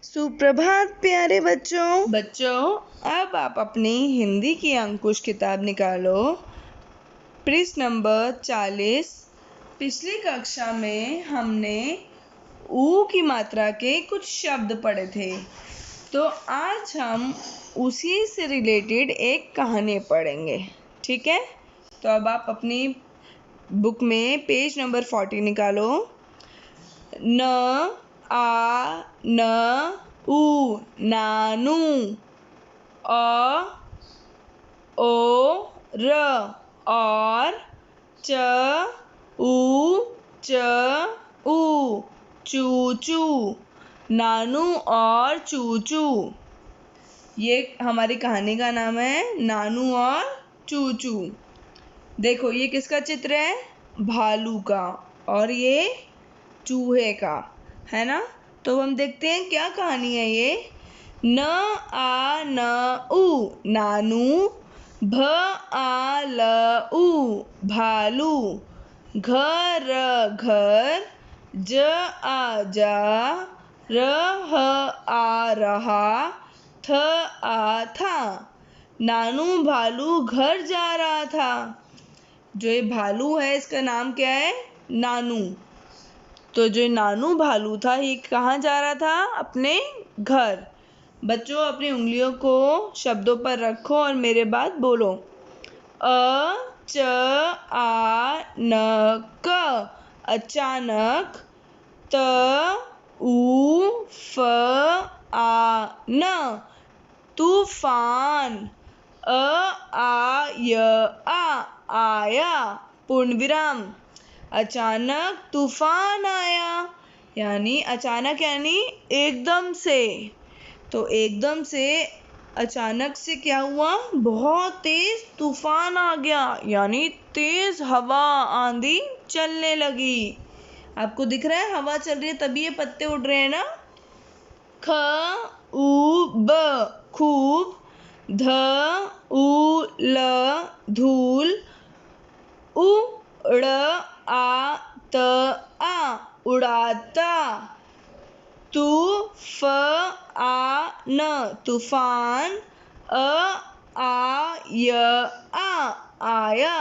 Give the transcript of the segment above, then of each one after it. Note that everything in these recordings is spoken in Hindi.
सुप्रभात प्यारे बच्चों। अब आप अपनी हिंदी की अंकुश किताब निकालो। पृष्ठ नंबर 40। पिछली कक्षा में हमने ऊ की मात्रा के कुछ शब्द पढ़े थे, तो आज हम उसी से रिलेटेड एक कहानी पढ़ेंगे। ठीक है, तो अब आप अपनी बुक में पेज नंबर 40 निकालो। न आ न उ नानू, अ ओ र और, च उ च उ चूचू, नानू और चूचू। ये हमारी कहानी का नाम है, नानू और चूचू। देखो ये किसका चित्र है? भालू का, और ये चूहे का है ना। तो हम देखते हैं क्या कहानी है ये। न आ न उ नानू, भ आ ल उ भालू, घ र घर, ज आ जा, र ह आ रहा, थ आ था। नानू भालू घर जा रहा था। जो ये भालू है इसका नाम क्या है? नानू। तो जो नानू भालू था ये कहाँ जा रहा था? अपने घर। बच्चों अपनी उंगलियों को शब्दों पर रखो और मेरे बाद बोलो। अ च आ न क अचानक, त उ फ आ न तूफान, अ आ य आ आया पूर्ण विराम। अचानक तूफान आया, यानी अचानक यानी एकदम से। तो एकदम से अचानक से क्या हुआ? बहुत तेज तूफान आ गया, यानी तेज हवा आंधी चलने लगी। आपको दिख रहा है हवा चल रही है तभी ये पत्ते उड़ रहे हैं ना। ख उ ब खूब, ध उ ल धूल, उ ड़ आ त आ उड़ाता, तू फ आ न तूफान, अ आ य आ आया,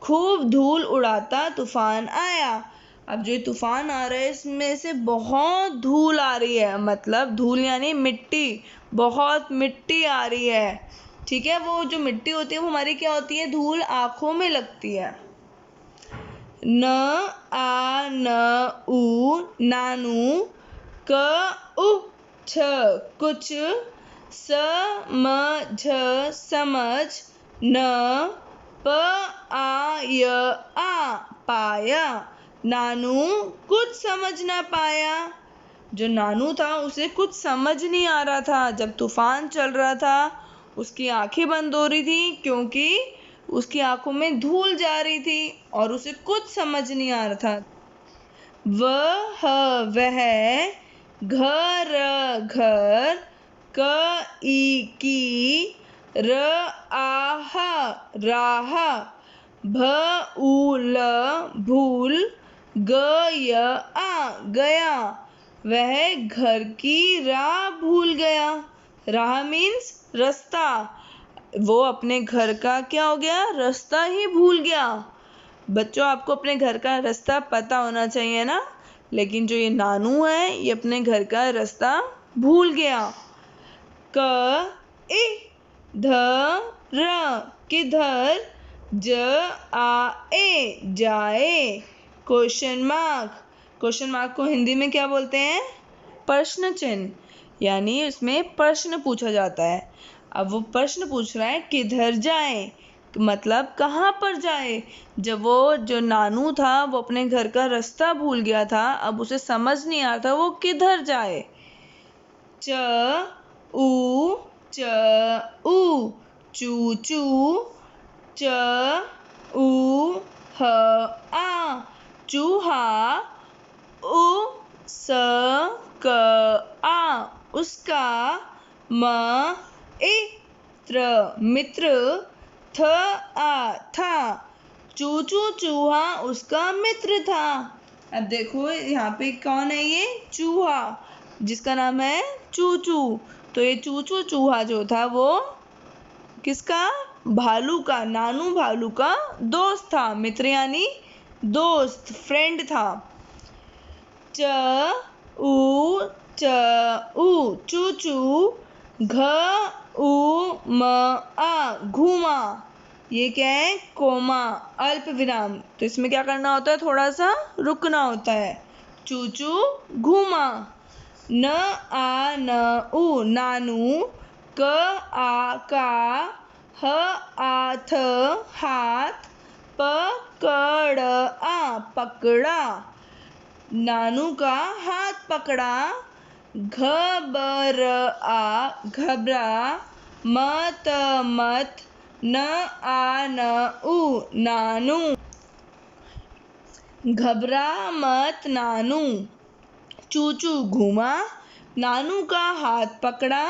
खूब धूल उड़ाता तूफान आया। अब जो तूफान आ रहा है इसमें से बहुत धूल आ रही है, मतलब धूल यानी मिट्टी, बहुत मिट्टी आ रही है। ठीक है, वो जो मिट्टी होती है वो हमारी क्या होती है? धूल आँखों में लगती है। न आ न उ नानू, क उ छ कुछ, स म झ समझ, न प आ य आ पाया, नानू कुछ समझ ना पाया। जो नानू था उसे कुछ समझ नहीं आ रहा था। जब तूफान चल रहा था उसकी आंखें बंद हो रही थी, क्योंकि उसकी आंखों में धूल जा रही थी और उसे कुछ समझ नहीं आ रहा था। वह वह, घर घर, क ई की, र आह राह, भ उ ल भूल, ग य आ गया। वह घर की राह भूल गया। राह मीन्स रास्ता। वो अपने घर का क्या हो गया? रास्ता ही भूल गया। बच्चों आपको अपने घर का रास्ता पता होना चाहिए ना, लेकिन जो ये नानू है ये अपने घर का रास्ता भूल गया। क इ ध र किधर, ज आ ए जाए, क्वेश्चन मार्क को हिंदी में क्या बोलते हैं? प्रश्न चिन्ह, यानी उसमें प्रश्न पूछा जाता है। अब वो प्रश्न पूछ रहा है किधर जाए, मतलब कहाँ पर जाए। जब वो जो नानू था वो अपने घर का रास्ता भूल गया था, अब उसे समझ नहीं आ रहा था वो किधर जाए। च उ च उ चूचू, च उ ह आ चूहा, उ स क आ उसका, म इत्र मित्र, थ आ था चूचू चूहा उसका मित्र था। अब देखो यहाँ पे कौन है? ये चूहा। जिसका नाम है चूचू। तो ये चूचू चूहा जो था वो किसका? भालू का, नानू भालू का दोस्त था। मित्र यानी दोस्त, फ्रेंड था। च ऊ च ऊ चूचू। घ ऊ म आ घूमा। ये क्या है? कोमा, अल्प विराम। तो इसमें क्या करना होता है? थोड़ा सा रुकना होता है। चूचू घूमा। न आ न उ नानू। क आ का। ह आ थ हाथ। पकड़ आ पकड़ा। नानू का हाथ पकड़ा। घबर आ घबरा। मत मत। न आ न उ नानू। घबरा मत नानू। चूचू घूमा। नानू का हाथ पकड़ा।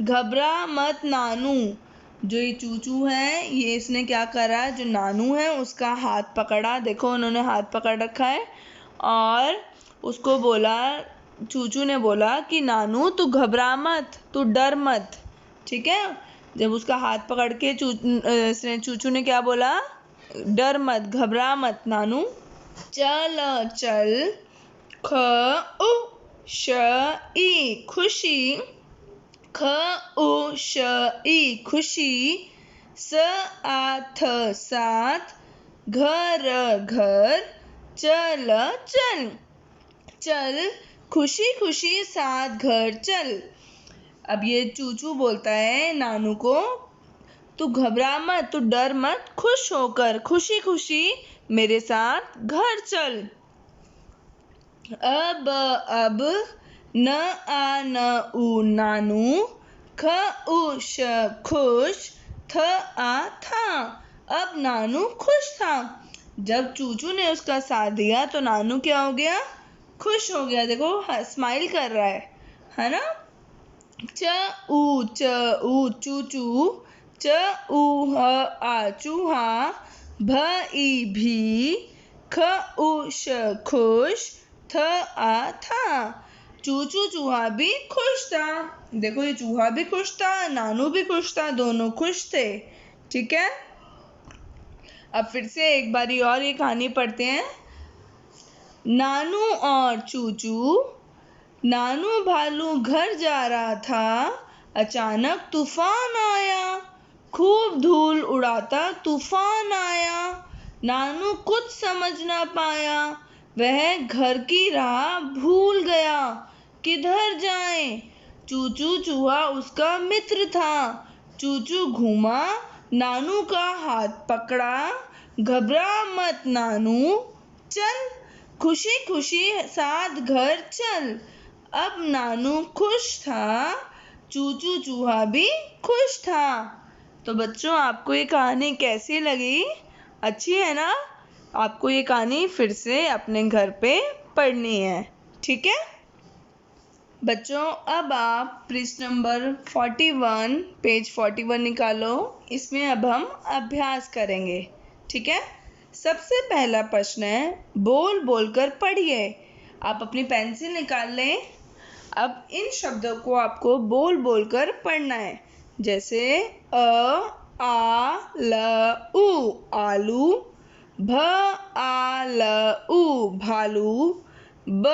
घबरा मत नानू। जो ये चूचू है, ये इसने क्या करा? जो नानू है उसका हाथ पकड़ा। देखो उन्होंने हाथ पकड़ रखा है और उसको बोला, चूचू ने बोला कि नानू तू घबरा मत, तू डर मत। ठीक है? जब उसका हाथ पकड़ के चूचू ने क्या बोला? डर मत, घबरा मत नानू। चल चल। ख उ श ई खुशी। ख उ श ई खुशी। स आ थ साथ। घर घर। चल चल। चल खुशी खुशी साथ घर चल। अब ये चूचू बोलता है नानू को, तू घबरा मत, तू डर मत, खुश होकर, खुशी खुशी मेरे साथ घर चल। अब न आ न उ नानू। ख उ श खुश। थ आ था। अब नानू खुश था। जब चूचू ने उसका साथ दिया तो नानू क्या हो गया? खुश हो गया। देखो स्माइल कर रहा है ना? च ऊ चूचू। च ऊ ह आ चूहा। भ ई भी। ख उ श खुश। थ आ था। चूचू चूहा भी खुश था। देखो ये चूहा भी खुश था, नानू भी खुश था, दोनों खुश थे। ठीक है? अब फिर से एक बारी और ये कहानी पढ़ते हैं। नानू और चूचू। नानू भालू घर जा रहा था। अचानक तूफान आया। खूब धूल उड़ाता तूफान आया। नानू कुछ समझ ना पाया। वह घर की राह भूल गया। किधर जाए? चूचू चूहा उसका मित्र था। चूचू घूमा। नानू का हाथ पकड़ा। घबरा मत नानू। चल खुशी खुशी साथ घर चल। अब नानू खुश था। चूचू चूहा भी खुश था। तो बच्चों, आपको ये कहानी कैसी लगी? अच्छी है ना? आपको ये कहानी फिर से अपने घर पे पढ़नी है। ठीक है बच्चों? अब आप पृष्ठ नंबर 41, पेज 41 निकालो। इसमें अब हम अभ्यास करेंगे। ठीक है? सबसे पहला प्रश्न है, बोल बोल कर पढ़िए। आप अपनी पेंसिल निकाल लें। अब इन शब्दों को आपको बोल बोल कर पढ़ना है। जैसे आ ल उ आलू। भ आ ल उ भालू। ब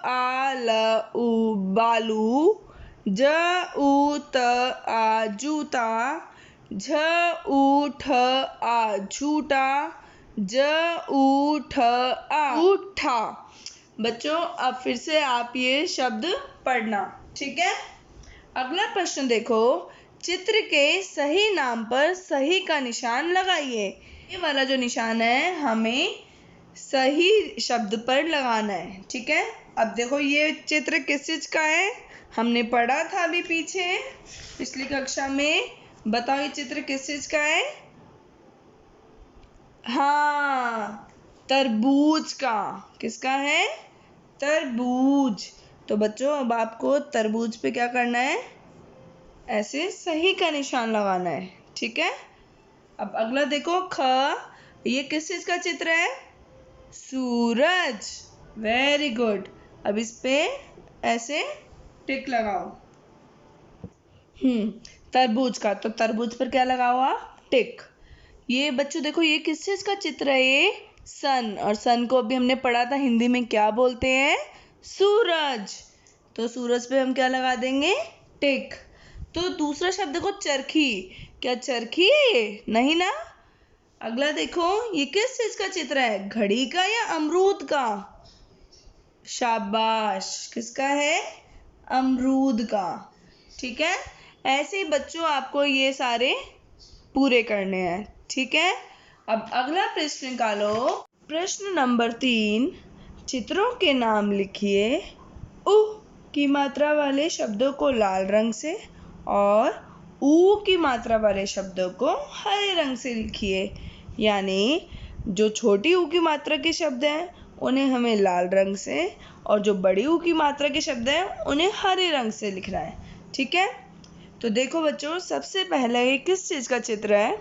आ ल उ बालू। ज उ त आ जूता। झ उ ठ आ झूठा। ज उ ठ आ उठा। बच्चों, अब फिर से आप ये शब्द पढ़ना। ठीक है? अगला प्रश्न देखो। चित्र के सही नाम पर सही का निशान लगाइए। ये वाला जो निशान है हमें सही शब्द पर लगाना है। ठीक है? अब देखो ये चित्र किस चीज का है? हमने पढ़ा था अभी पीछे पिछली कक्षा में। बताओ ये चित्र किस चीज का है? हाँ, तरबूज का। किसका है? तरबूज। तो बच्चों, अब आपको तरबूज पे क्या करना है? ऐसे सही का निशान लगाना है। ठीक है? अब अगला देखो, ख। ये किस चीज का चित्र है? सूरज। Very good. अब इस पे ऐसे टिक लगाओ। तरबूज का, तो तरबूज पर क्या लगाओ आप? टिक। ये बच्चों देखो, ये किस चीज का चित्र है? ये सन, और सन को अभी हमने पढ़ा था हिंदी में क्या बोलते हैं? सूरज। तो सूरज पे हम क्या लगा देंगे? टिक। तो दूसरा शब्द देखो, चरखी। क्या चरखी है ये? नहीं ना। अगला देखो, ये किस चीज का चित्र है? घड़ी का या अमरूद का? शाबाश, किसका है? अमरूद का। ठीक है, ऐसे ही बच्चों आपको ये सारे पूरे करने हैं। ठीक है, अब अगला प्रश्न निकालो। प्रश्न नंबर 3, चित्रों के नाम लिखिए। उ की मात्रा वाले शब्दों को लाल रंग से और ऊ की मात्रा वाले शब्दों को हरे रंग से लिखिए। यानी जो छोटी ऊ की मात्रा के शब्द हैं उन्हें हमें लाल रंग से, और जो बड़ी ऊ की मात्रा के शब्द हैं उन्हें हरे रंग से लिखना है। ठीक है, तो देखो बच्चों, सबसे पहले ये किस चीज का चित्र है?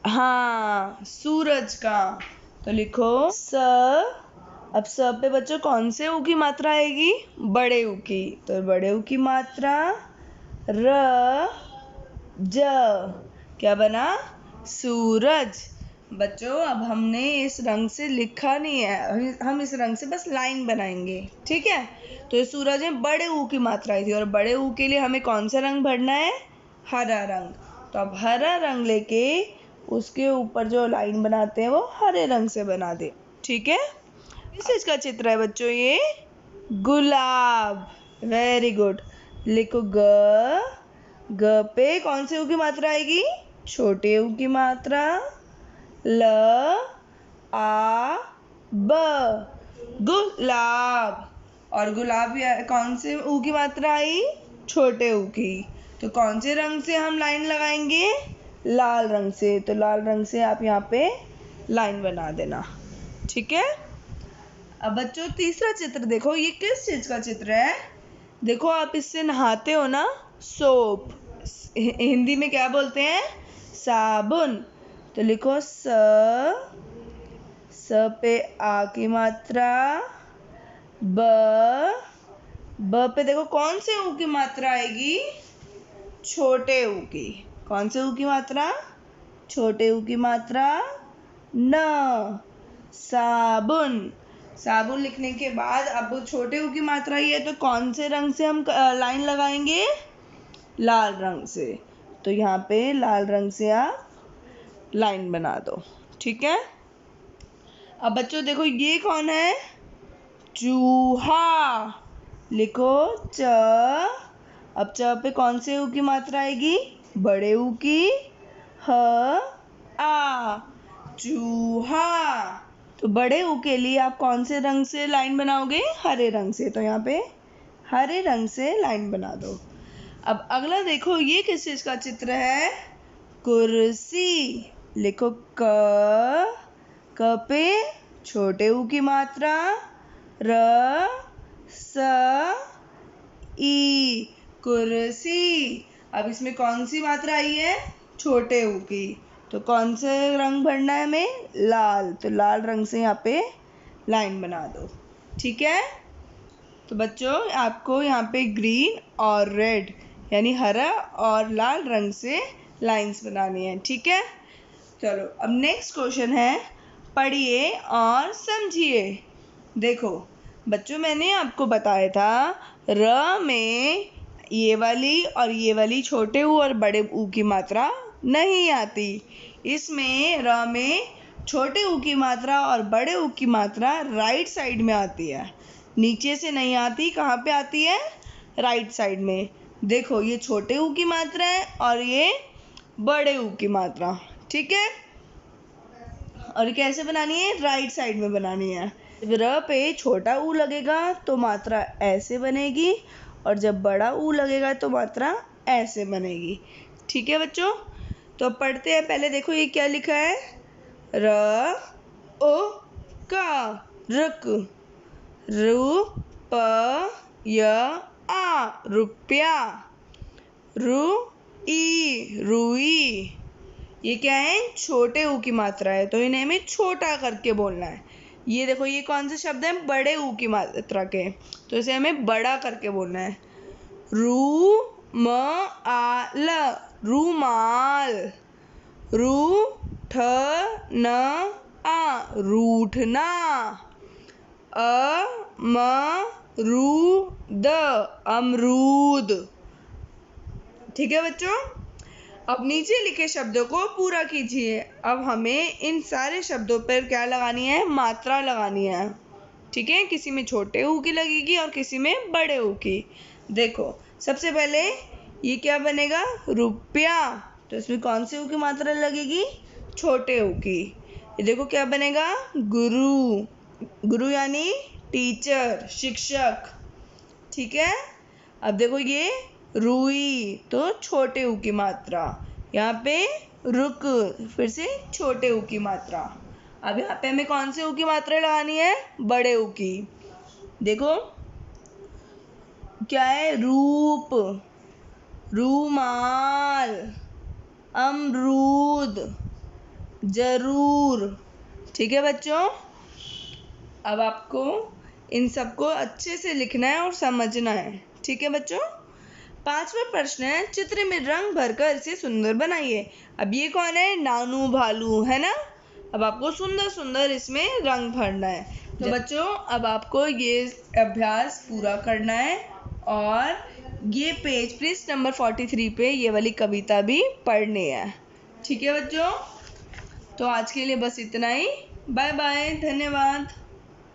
हाँ, सूरज का। तो लिखो स। अब स पे बच्चों कौन से ऊ की मात्रा आएगी? बड़े ऊ की। तो बड़े ऊ की मात्रा र ज, क्या बना? सूरज। बच्चों अब हमने इस रंग से लिखा नहीं है, हम इस रंग से बस लाइन बनाएंगे। ठीक है, तो ये सूरज में बड़े ऊ की मात्रा आई थी, और बड़े ऊ के लिए हमें कौन सा रंग भरना है? हरा रंग। तो अब हरा रंग लेके उसके ऊपर जो लाइन बनाते हैं वो हरे रंग से बना दे। ठीक है, किस चीज का चित्र है बच्चों? ये गुलाब। Very good. लिखो ग पे कौन से ऊ की मात्रा आएगी? छोटे ऊ की मात्रा। ल आ ब, गुलाब। और गुलाब कौन से ऊ की मात्रा आई? छोटे ऊ की। तो कौन से रंग से हम लाइन लगाएंगे? लाल रंग से। तो लाल रंग से आप यहाँ पे लाइन बना देना। ठीक है, अब बच्चों तीसरा चित्र देखो, ये किस चीज का चित्र है? देखो, आप इससे नहाते हो ना, सोप। हिंदी में क्या बोलते हैं? साबुन। तो लिखो स पे आ की मात्रा। ब पे देखो कौन से ऊ की मात्रा आएगी? छोटे ऊ की। कौन से ऊ की मात्रा? छोटे ऊ की मात्रा। न, साबुन। साबुन लिखने के बाद अब छोटे ऊ की मात्रा ही है, तो कौन से रंग से हम लाइन लगाएंगे? लाल रंग से। तो यहाँ पे लाल रंग से आप लाइन बना दो। ठीक है, अब बच्चों देखो, ये कौन है? चूहा। लिखो च। अब च पे कौन से ऊ की मात्रा आएगी? बड़े ऊ की। ह आ, चूहा। तो बड़े ऊ के लिए आप कौन से रंग से लाइन बनाओगे? हरे रंग से। तो यहाँ पे हरे रंग से लाइन बना दो। अब अगला देखो, ये किस चीज का चित्र है? कुर्सी। लिखो क पे छोटे ऊ की मात्रा। र स ई, कुर्सी। अब इसमें कौन सी मात्रा आई है? छोटे ऊ की। तो कौन से रंग भरना है हमें? लाल। तो लाल रंग से यहाँ पे लाइन बना दो। ठीक है, तो बच्चों आपको यहाँ पे ग्रीन और रेड यानी हरा और लाल रंग से लाइंस बनानी है। ठीक है, चलो अब नेक्स्ट क्वेश्चन है, पढ़िए और समझिए। देखो बच्चों, मैंने आपको बताया था र में ये वाली और ये वाली छोटे ऊ और बड़े ऊ की मात्रा नहीं आती। इसमें र में छोटे ऊ की मात्रा और बड़े ऊ की मात्रा राइट साइड में आती है, नीचे से नहीं आती। कहाँ पे आती है? राइट साइड में। देखो, ये छोटे ऊ की मात्रा है और ये बड़े ऊ की मात्रा। ठीक है, और कैसे बनानी है? राइट साइड में बनानी है। र पे छोटा ऊ लगेगा तो मात्रा ऐसे बनेगी, और जब बड़ा ऊ लगेगा तो मात्रा ऐसे बनेगी। ठीक है बच्चों, तो पढ़ते हैं। पहले देखो ये क्या लिखा है? र ओ का, रुक। रु प य आ, रुपया। रु ई, रुई। ये क्या है? छोटे ऊ की मात्रा है, तो इन्हें हमें छोटा करके बोलना है। ये देखो, ये कौन से शब्द हैं? बड़े ऊ की मात्रा के, तो इसे हमें बड़ा करके बोलना है। रू म आ ल, रूमाल। रू ठ न आ, रूठना। अ म रू द, अमरूद। ठीक है बच्चों, अब नीचे लिखे शब्दों को पूरा कीजिए। अब हमें इन सारे शब्दों पर क्या लगानी है? मात्रा लगानी है। ठीक है, किसी में छोटे ऊ की लगेगी और किसी में बड़े ऊ की। देखो, सबसे पहले ये क्या बनेगा? रुपया, तो इसमें कौन सी ऊ की मात्रा लगेगी? छोटे ऊ की। ये देखो क्या बनेगा? गुरु। गुरु यानी टीचर, शिक्षक। ठीक है, अब देखो ये रुई, तो छोटे ऊ की मात्रा। यहाँ पे रुक, फिर से छोटे ऊ की मात्रा। अब यहाँ पे हमें कौन से ऊ की मात्रा लगानी है? बड़े ऊ की। देखो क्या है? रूप, रूमाल, अमरूद, जरूर। ठीक है बच्चों, अब आपको इन सबको अच्छे से लिखना है और समझना है। ठीक है बच्चों, 5वां प्रश्न है, चित्र में रंग भरकर इसे सुंदर बनाइए। अब ये कौन है? नानू भालू, है ना? अब आपको सुंदर सुंदर इसमें रंग भरना है। तो बच्चों, अब आपको ये अभ्यास पूरा करना है और ये पेज नंबर 43 पे ये वाली कविता भी पढ़नी है। ठीक है बच्चों, तो आज के लिए बस इतना ही। बाय बाय, धन्यवाद।